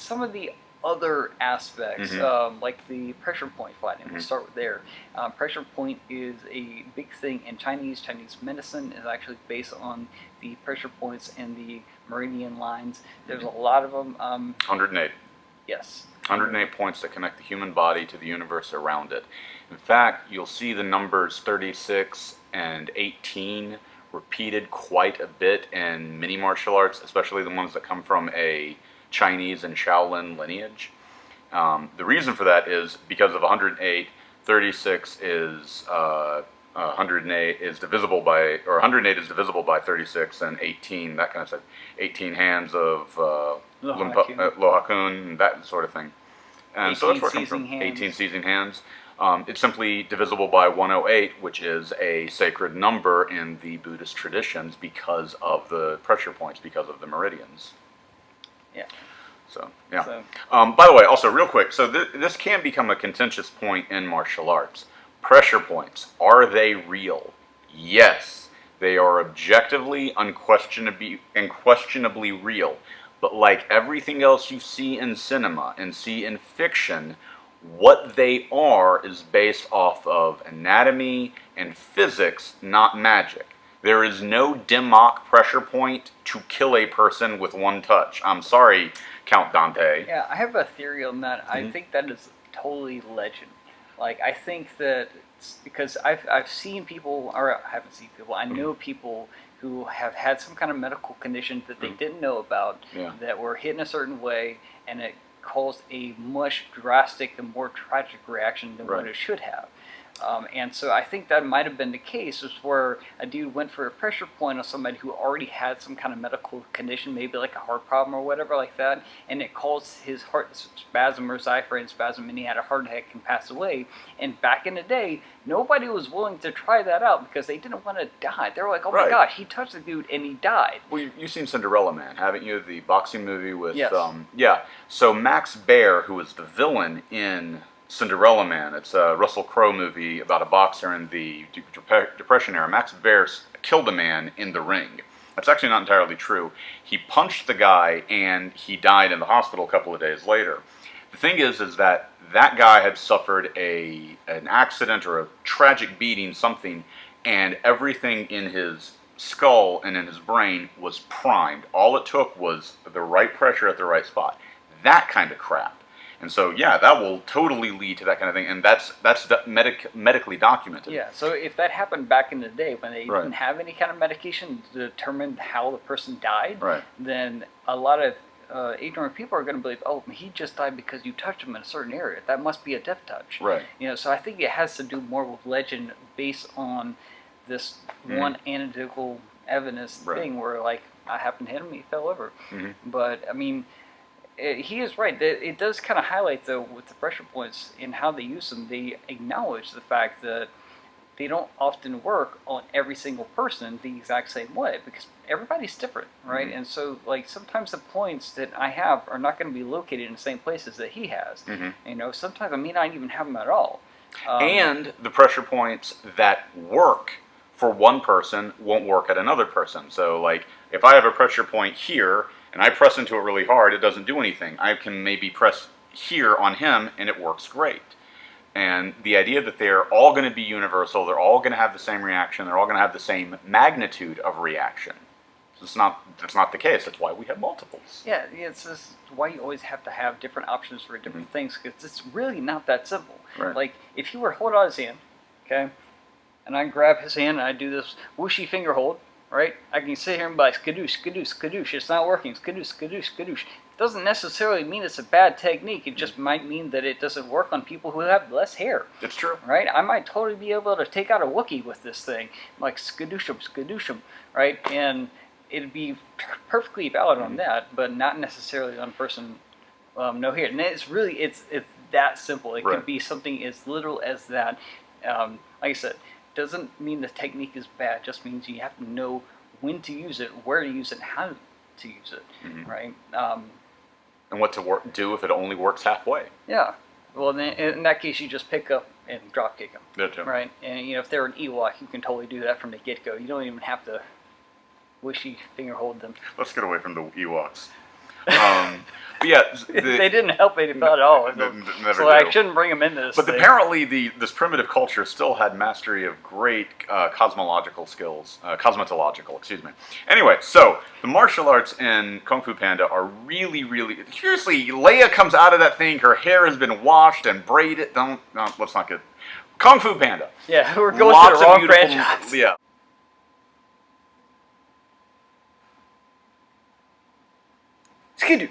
some of the other aspects, like the pressure point fighting, we'll start with there. Pressure point is a big thing in Chinese. Chinese medicine is actually based on the pressure points and the meridian lines. There's a lot of them. 108. Yes. 108 points that connect the human body to the universe around it. In fact, you'll see the numbers 36 and 18 repeated quite a bit in many martial arts, especially the ones that come from a Chinese and Shaolin lineage. The reason for that is because of 108, 36 is 108 is divisible by, or 108 is divisible by 36, and 18, that kind of stuff. 18 hands of Lo Hakun, that sort of thing. And so that's where it comes from. 18 seizing hands. It's simply divisible by 108, which is a sacred number in the Buddhist traditions because of the pressure points, because of the meridians. Yeah. So, yeah. By the way, also real quick, so this can become a contentious point in martial arts. Pressure points, are they real? Yes. They are objectively, unquestionably real. But like everything else you see in cinema and see in fiction, what they are is based off of anatomy and physics, not magic. There is no Dimmock pressure point to kill a person with one touch. I'm sorry, Count Dante. Yeah, I have a theory on that. I think that is totally legend. Like, I think that, because I've seen people, or I haven't seen people, I know people who have had some kind of medical condition that they didn't know about, that were hit in a certain way, and it caused a much drastic and more tragic reaction than what it should have. And so I think that might have been the case, is where a dude went for a pressure point on somebody who already had some kind of medical condition, maybe like a heart problem or whatever like that, and it caused his heart spasm or diaphragm spasm, and he had a heart attack and passed away. And back in the day, nobody was willing to try that out because they didn't want to die. They were like, oh my gosh, he touched the dude and he died. Well, you've seen Cinderella Man, haven't you? The boxing movie with, So Max Baer, who was the villain in Cinderella Man. It's a Russell Crowe movie about a boxer in the Depression era. Max Baer killed a man in the ring. That's actually not entirely true. He punched the guy and he died in the hospital a couple of days later. The thing is that guy had suffered an accident or a tragic beating, something, and everything in his skull and in his brain was primed. All it took was the right pressure at the right spot. That kind of crap. And so, yeah, that will totally lead to that kind of thing, and that's medically documented. Yeah, so if that happened back in the day when they didn't have any kind of medication to determine how the person died, then a lot of ignorant people are going to believe, oh, he just died because you touched him in a certain area. That must be a death touch. Right. You know, so I think it has to do more with legend based on this one anecdotal evidence thing where, like, I happened to hit him, he fell over. But, I mean, he is right. It does kind of highlight, though, with the pressure points and how they use them. They acknowledge the fact that they don't often work on every single person the exact same way because everybody's different, right? And so, like, sometimes the points that I have are not going to be located in the same places that he has. You know, sometimes I may not even have them at all. And the pressure points that work for one person won't work at another person. So, like, if I have a pressure point here, and I press into it really hard, it doesn't do anything. I can maybe press here on him, and it works great. And the idea that they're all going to be universal, they're all going to have the same reaction, they're all going to have the same magnitude of reaction. That's not the case. That's why we have multiples. Yeah, it's just why you always have to have different options for different things, because it's really not that simple. Like, if he were to hold out his hand, okay, and I grab his hand and I do this whooshy finger hold, right? I can sit here and be like, skadoosh, skadoosh, skadoosh, it's not working, skadoosh, skadoosh, skadoosh. It doesn't necessarily mean it's a bad technique, it just might mean that it doesn't work on people who have less hair. It's true. Right? I might totally be able to take out a Wookiee with this thing, like skadooshum, right? And it'd be perfectly valid on that, but not necessarily on a person no hair. And it's really, it's that simple. It could be something as literal as that. Like I said, doesn't mean the technique is bad, just means you have to know when to use it, where to use it, and how to use it, right? And what to do if it only works halfway. Yeah. Well, then in that case, you just pick up and drop kick them. That too. Right? And, you know, if they're an Ewok, you can totally do that from the get-go. You don't even have to wishy finger hold them. Let's get away from the Ewoks. But yeah, they didn't help anybody at all. never So I do. shouldn't bring them into this. But thing. apparently, this primitive culture still had mastery of great cosmological skills, cosmetological, excuse me. Anyway, so the martial arts in Kung Fu Panda are really, really. Seriously, Leia comes out of that thing. Her hair has been washed and braided. No, let's not get Kung Fu Panda. Yeah, we're going Lots to the of wrong beautiful, franchise. yeah. Skidoosh.